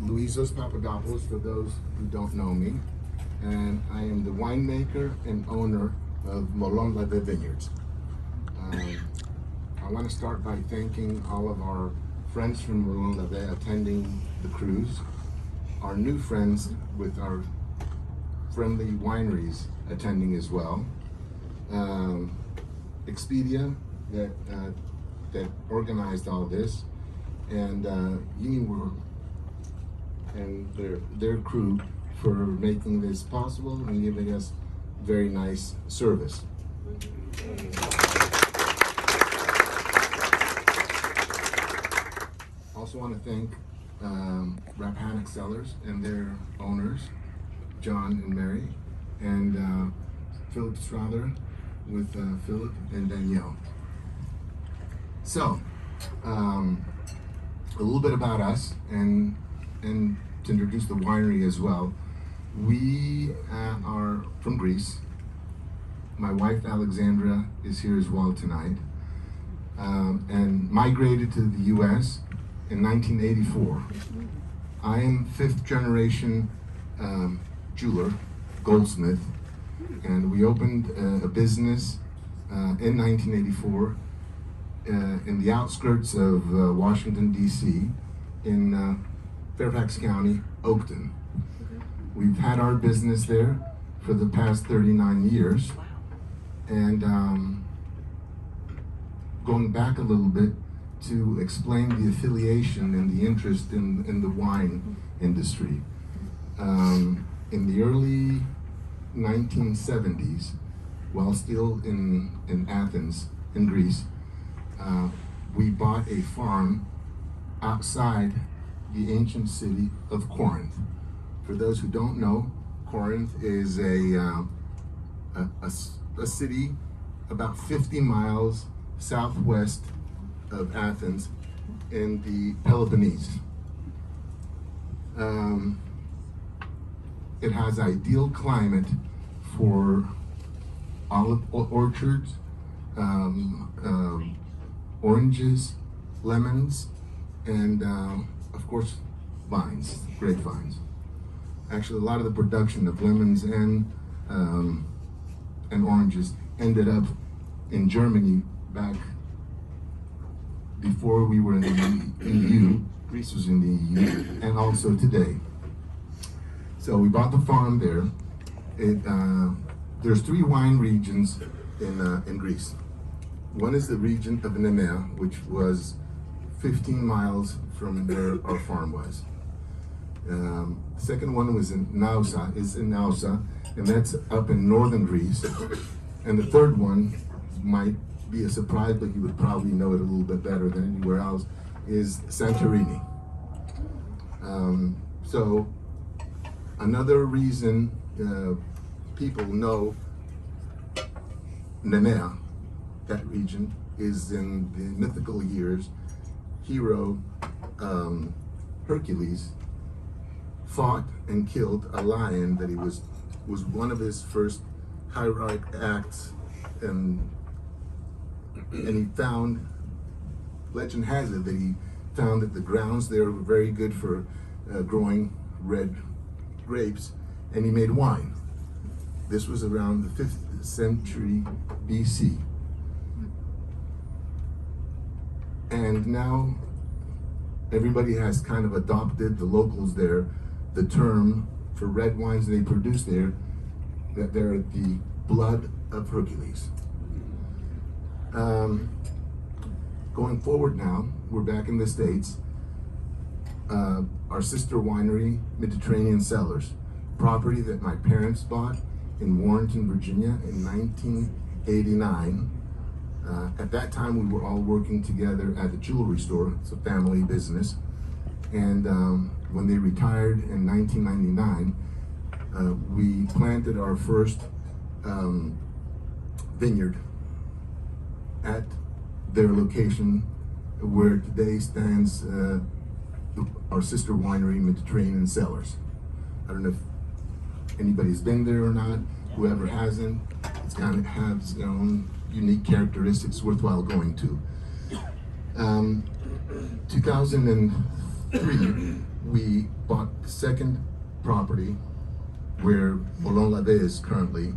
Luizos Papadopoulos, for those who don't know me, and I am the winemaker and owner of Molon Lave Vineyards. I want to start by thanking all of our friends from Molon Lave attending the cruise, our new friends with our friendly wineries attending as well, Expedia that organized all this, and Uniworld and their crew for making this possible and giving us very nice service. Also want to thank Rapanic Cellars and their owners, John and Mary, and Philip Strother with Philip and Danielle. So, a little bit about us and to introduce the winery as well. We are from Greece. My wife Alexandra is here as well tonight, and migrated to the US in 1984. I am fifth generation jeweler, goldsmith, and we opened a business in 1984 in the outskirts of Washington, D.C., in Fairfax County, Oakton. We've had our business there for the past 39 years. And going back a little bit to explain the affiliation and the interest in the wine industry. In the early 1970s, while still in Athens, in Greece, we bought a farm outside the ancient city of Corinth. For those who don't know, Corinth is a city about 50 miles southwest of Athens in the Peloponnese. It has ideal climate for olive orchards, oranges, lemons, and of course vines, grapevines. Actually, a lot of the production of lemons and oranges ended up in Germany back before we were in the EU. Greece was in the EU, and also today. So we bought the farm there. There's three wine regions in Greece. One is the region of Nemea, which was 15 miles from where our farm was. The second one was in Nausa, and that's up in northern Greece. And the third one might be a surprise, but you would probably know it a little bit better than anywhere else, is Santorini. So another reason people know Nemea, that region, is in the mythical years, hero Hercules fought and killed a lion that was one of his first heroic acts, and he found, legend has it that he found that the grounds there were very good for growing red grapes, and he made wine. This was around the 5th century BC. And now everybody has kind of adopted, the locals there, the term for red wines they produce there, that they're the blood of Hercules. Going forward now, we're back in the States. Our sister winery, Mediterranean Cellars, property that my parents bought in Warrenton, Virginia in 1989. At that time, we were all working together at the jewelry store. It's a family business. And when they retired in 1999, we planted our first vineyard at their location, where today stands our sister winery, Mediterranean Cellars. I don't know if anybody's been there or not. Whoever hasn't, it's kind of has its own unique characteristics worthwhile going to. 2003, we bought the second property where Molon Lave is currently,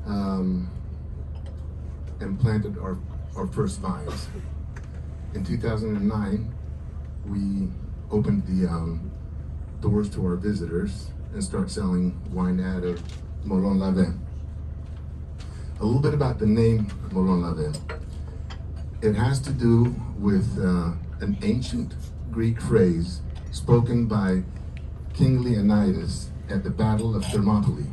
and planted our first vines. In 2009, we opened the doors to our visitors and start selling wine out of Molon Lave. A little bit about the name Molon Lave. It has to do with an ancient Greek phrase spoken by King Leonidas at the Battle of Thermopylae.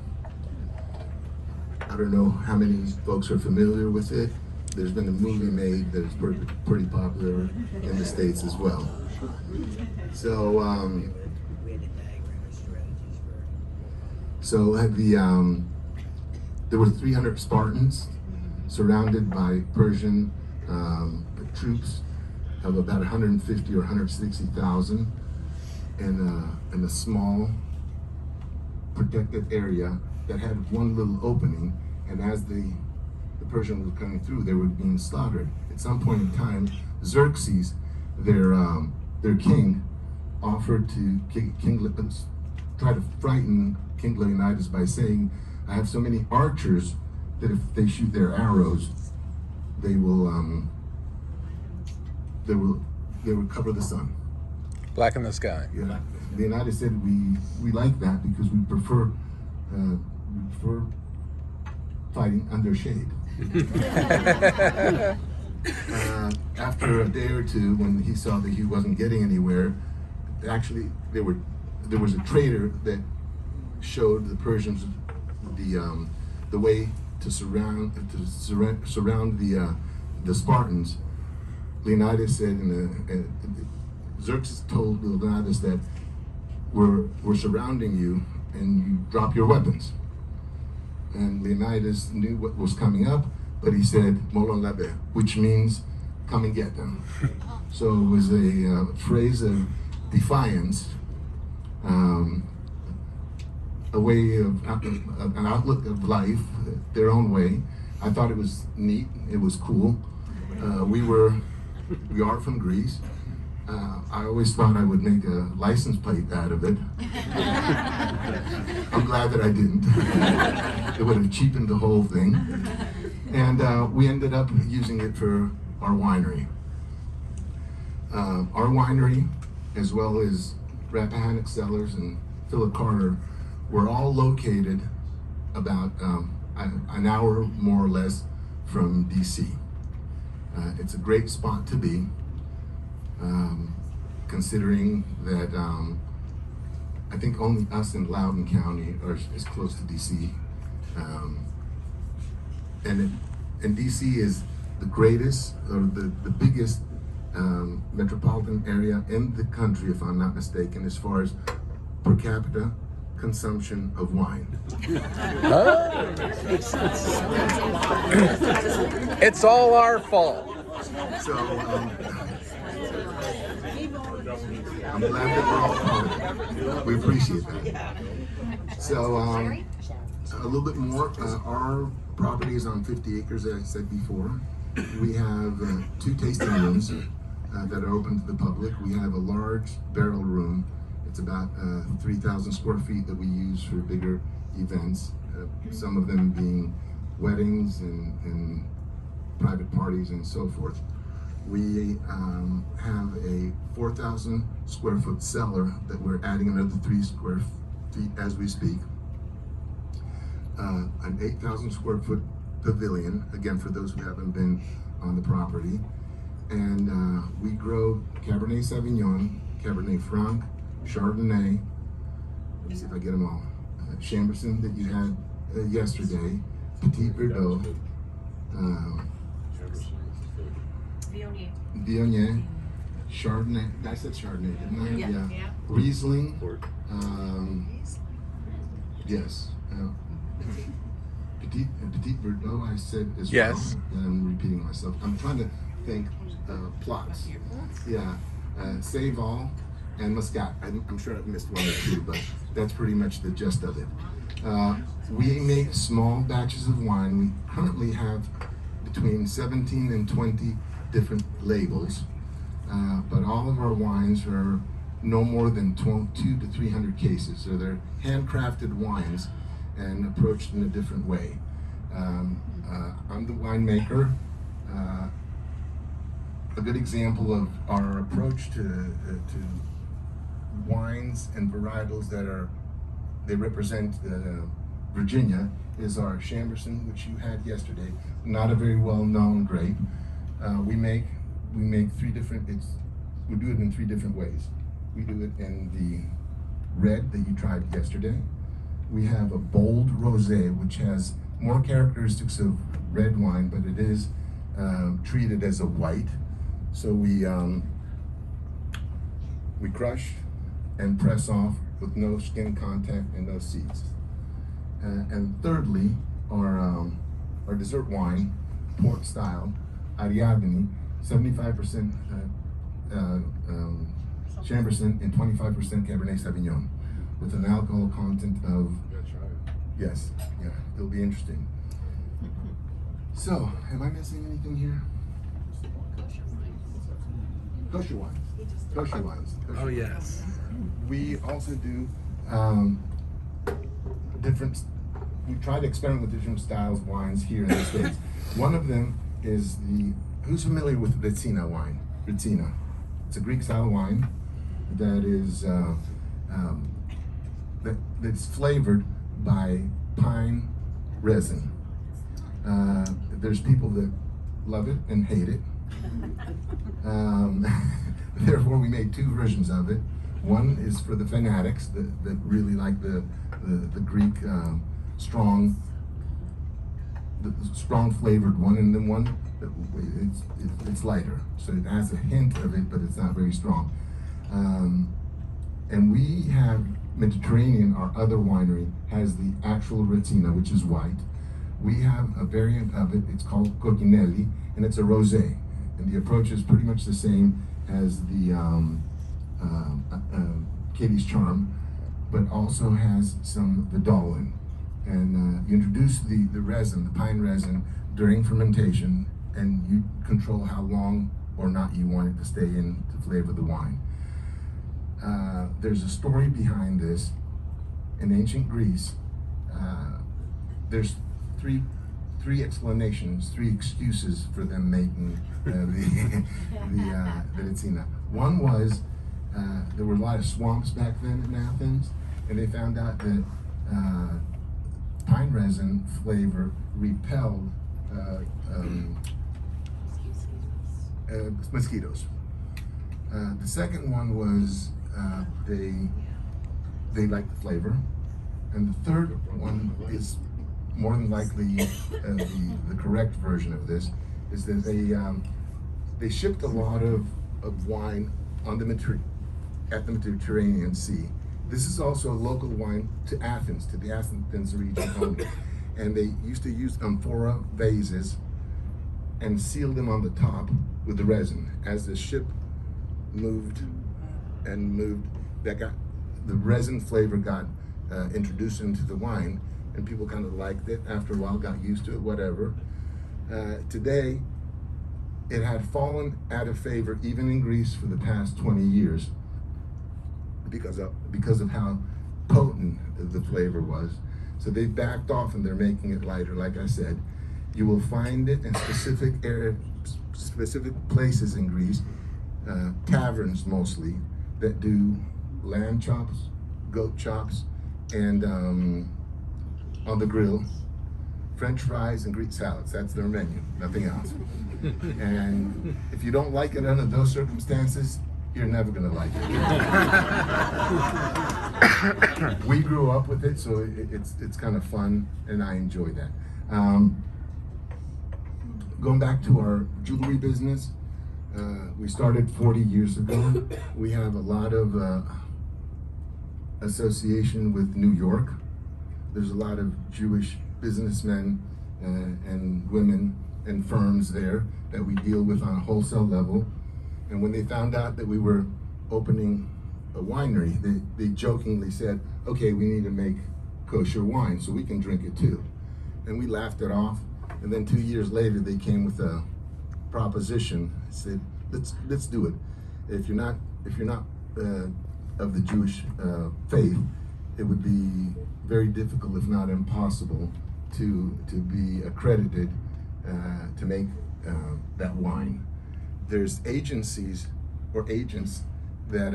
I don't know how many folks are familiar with it. There's been a movie made that's pretty popular in the States as well. So, there were 300 Spartans surrounded by Persian troops of about 150 or 160,000 in a small protected area that had one little opening, and as the Persians were coming through, they were being slaughtered. At some point in time, Xerxes, their king, offered to try to frighten King Leonidas by saying, "I have so many archers that if they shoot their arrows, they will cover the sun." Blacken the sky. Yeah. Leonidas said, "We like that because we prefer fighting under shade." After a day or two, when he saw that he wasn't getting anywhere, actually there was a traitor that showed the Persians the way to surround the Spartans. Leonidas said, Xerxes told Leonidas that we're surrounding you, and you drop your weapons. And Leonidas knew what was coming up, but he said Molon Lave, which means come and get them. So it was a phrase of defiance, a way of an outlook of life, their own way. I thought it was neat. It was cool. We are from Greece. I always thought I would make a license plate out of it. I'm glad that I didn't. It would have cheapened the whole thing. And we ended up using it for our winery. Our winery, as well as Rappahannock Cellars and Philip Carter, were all located about an hour more or less from DC. It's a great spot to be, considering that I think only us in Loudoun County is close to DC. And DC is the greatest, or the biggest metropolitan area in the country, if I'm not mistaken, as far as per capita consumption of wine. It's all our fault. So I'm glad that we're all part of it. We appreciate that. So a little bit more. Our property is on 50 acres, as I said before. We have 2 tasting rooms that are open to the public. We have a large barrel room. It's about 3,000 square feet that we use for bigger events, some of them being weddings and private parties and so forth. We have a 4,000 square foot cellar that we're adding another 3 square feet as we speak. An 8,000 square foot pavilion, again for those who haven't been on the property. And we grow Cabernet Sauvignon, Cabernet Franc, Chardonnay, let me see if I get them all, Chamberson that you had yesterday, Petit Verdot, Viognier, Chardonnay, I said Chardonnay, didn't I? Yeah. Riesling, yes. Petit Verdot, I said as yes. Well. I'm repeating myself. I'm trying to think plots. Yeah, Seyval and Muscat. I'm sure I've missed 1 or 2, but that's pretty much the gist of it. We make small batches of wine. We currently have between 17 and 20 different labels, but all of our wines are no more than 2 to 300 cases. So they're handcrafted wines and approached in a different way. I'm the winemaker. A good example of our approach to wines and varietals they represent Virginia is our Chamberson, which you had yesterday. Not a very well-known grape. We make three different. We do it in 3 different ways. We do it in the red that you tried yesterday. We have a bold rosé, which has more characteristics of red wine, but it is treated as a white. So we crush and press off with no skin contact and no seeds. And thirdly, our dessert wine, port style, Ariadne, 75% Chamberson and 25% Cabernet Sauvignon, with an alcohol content of, yes, yeah, it'll be interesting. So, am I missing anything here? Kosher wines. Kosher wines. Oh, yes. We also do we try to experiment with different styles of wines here in the States. One of them is who's familiar with Retsina wine? Retsina. It's a Greek style wine that is that's flavored by pine resin. There's people that love it and hate it. Therefore, we made 2 versions of it. One is for the fanatics that really like the Greek strong flavored one, and then one it's lighter, so it has a hint of it, but it's not very strong. And we have Mediterranean, our other winery, has the actual Retsina, which is white. We have a variant of it. It's called Cochinelli, and it's a rosé. And the approach is pretty much the same as the Katie's Charm, but also has some Vidalin. And you introduce the resin, the pine resin, during fermentation, and you control how long or not you want it to stay in to flavor the wine. There's a story behind this. In ancient Greece, there's three explanations, 3 excuses for them making the Retsina. One was there were a lot of swamps back then in Athens, and they found out that pine resin flavor repelled mosquitoes. The second one was they liked the flavor, and the third one is more than likely the correct version of this, is that they shipped a lot of wine on at the Mediterranean Sea. This is also a local wine to Athens, to the Athens region only. And they used to use amphora vases and seal them on the top with the resin. As the ship moved, the resin flavor got introduced into the wine, and people kind of liked it. After a while, got used to it, whatever. Today, it had fallen out of favor, even in Greece, for the past 20 years, because of how potent the flavor was. So they backed off, and they're making it lighter. Like I said, you will find it in specific places in Greece, taverns mostly, that do lamb chops, goat chops, and on the grill, French fries and Greek salads. That's their menu, nothing else. And if you don't like it under those circumstances, you're never gonna like it. We grew up with it, so it's kind of fun, and I enjoy that. Going back to our jewelry business, we started 40 years ago. We have a lot of association with New York. There's a lot of Jewish businessmen and women and firms there that we deal with on a wholesale level. And when they found out that we were opening a winery, they jokingly said, okay, we need to make kosher wine so we can drink it too. And we laughed it off. And then 2 years later, they came with a proposition, said, let's do it. If you're not of the Jewish faith, it would be very difficult, if not impossible, to be accredited to make that wine. There's agencies or agents that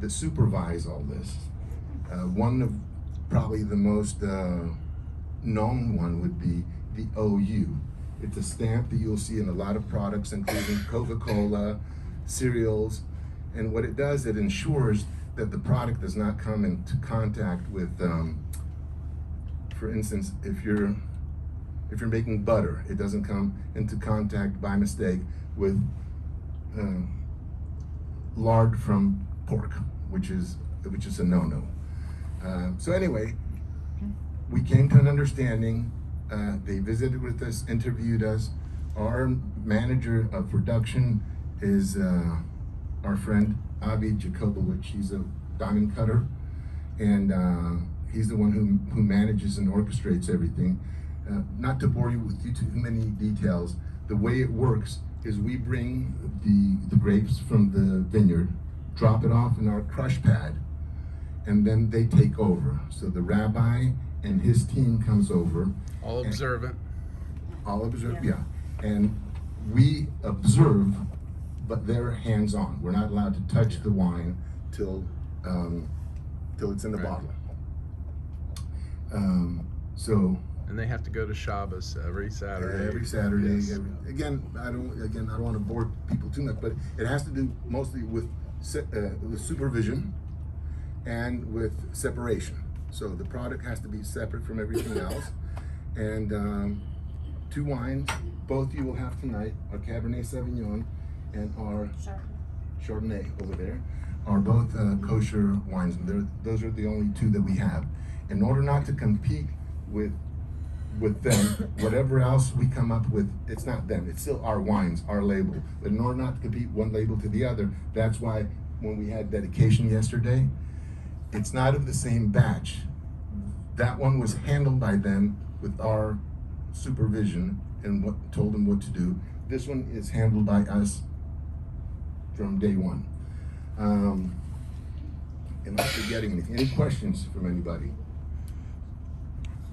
that supervise all this. One of probably the most known one would be the OU. It's a stamp that you'll see in a lot of products, including Coca-Cola, cereals, and what it does, it ensures that the product does not come into contact with, for instance, if you're making butter, it doesn't come into contact by mistake with lard from pork, which is a no-no. So anyway, we came to an understanding. They visited with us, interviewed us. Our manager of production is our friend Avi Jacobowicz. He's a diamond cutter, and he's the one who manages and orchestrates everything. Not to bore you with too many details, the way it works is we bring the grapes from the vineyard, drop it off in our crush pad, and then they take over. So the rabbi and his team comes over. All observant. All observe, yeah. And we observe, but they're hands-on. We're not allowed to touch the wine till it's in the bottle. And they have to go to Shabbos every Saturday. Every Saturday. Yes. Again, I don't want to bore people too much, but it has to do mostly with supervision and with separation. So the product has to be separate from everything else. And two wines, both you will have tonight, our Cabernet Sauvignon and our Chardonnay over there, are both kosher wines. And those are the only two that we have. In order not to compete with them, whatever else we come up with, it's not them, it's still our wines, our label. But in order not to compete one label to the other, that's why when we had dedication yesterday, it's not of the same batch. That one was handled by them with our supervision and told them what to do. This one is handled by us from day one. Am I forgetting anything? Any questions from anybody?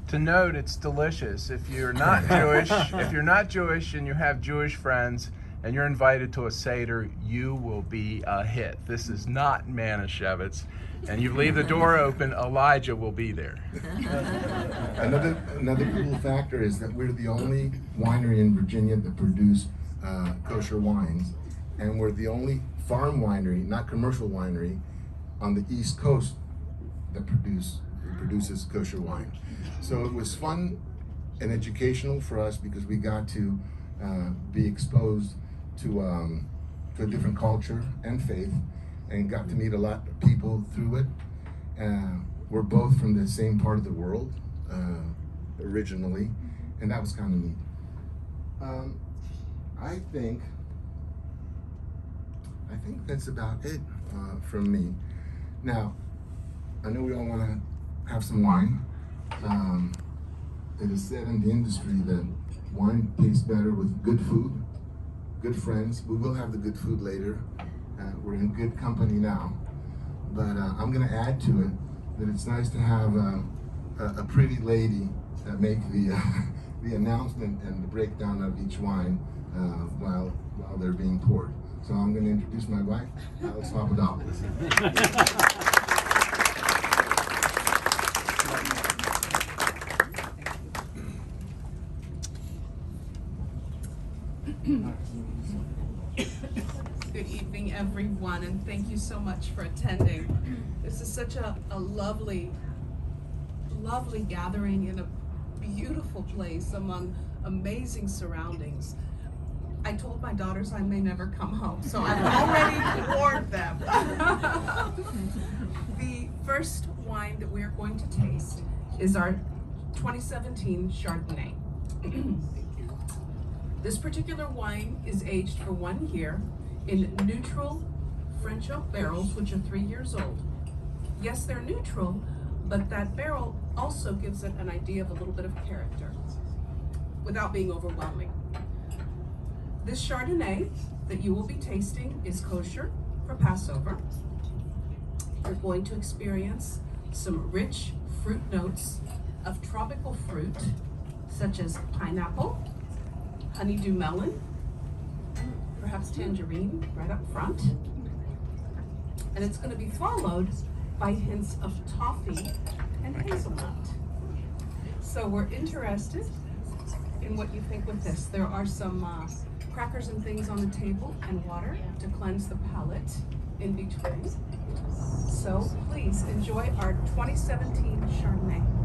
To note, it's delicious. If you're not Jewish, and you have Jewish friends and you're invited to a Seder, you will be a hit. This is not Manischewitz. And you leave the door open, Elijah will be there. Another cool factor is that we're the only winery in Virginia that produce kosher wines, and we're the only farm winery, not commercial winery, on the East Coast that produces kosher wine. So it was fun and educational for us because we got to be exposed to a different culture and faith, and got to meet a lot of people through it. We're both from the same part of the world originally, and that was kind of neat. I think that's about it from me. Now, I know we all want to have some wine. It is said in the industry that wine tastes better with good food, good friends. We will have the good food later. We're in good company now. But I'm going to add to it that it's nice to have a pretty lady make the announcement and the breakdown of each wine while they're being poured. So I'm going to introduce my wife, Alex Papadopoulos. Good evening, everyone, and thank you so much for attending. This is such a lovely gathering in a beautiful place among amazing surroundings. I told my daughters I may never come home, so I've already warned them. The first wine that we are going to taste is our 2017 Chardonnay. This particular wine is aged for 1 year in neutral French oak barrels, which are 3 years old. Yes, they're neutral, but that barrel also gives it an idea of a little bit of character without being overwhelming. This Chardonnay that you will be tasting is kosher for Passover. going to experience some rich fruit notes of tropical fruit, such as pineapple, honeydew melon, perhaps tangerine right up front. And it's going to be followed by hints of toffee and hazelnut. So we're interested in what you think with this. There are some crackers and things on the table and water to cleanse the palate in between. So please enjoy our 2017 Chardonnay.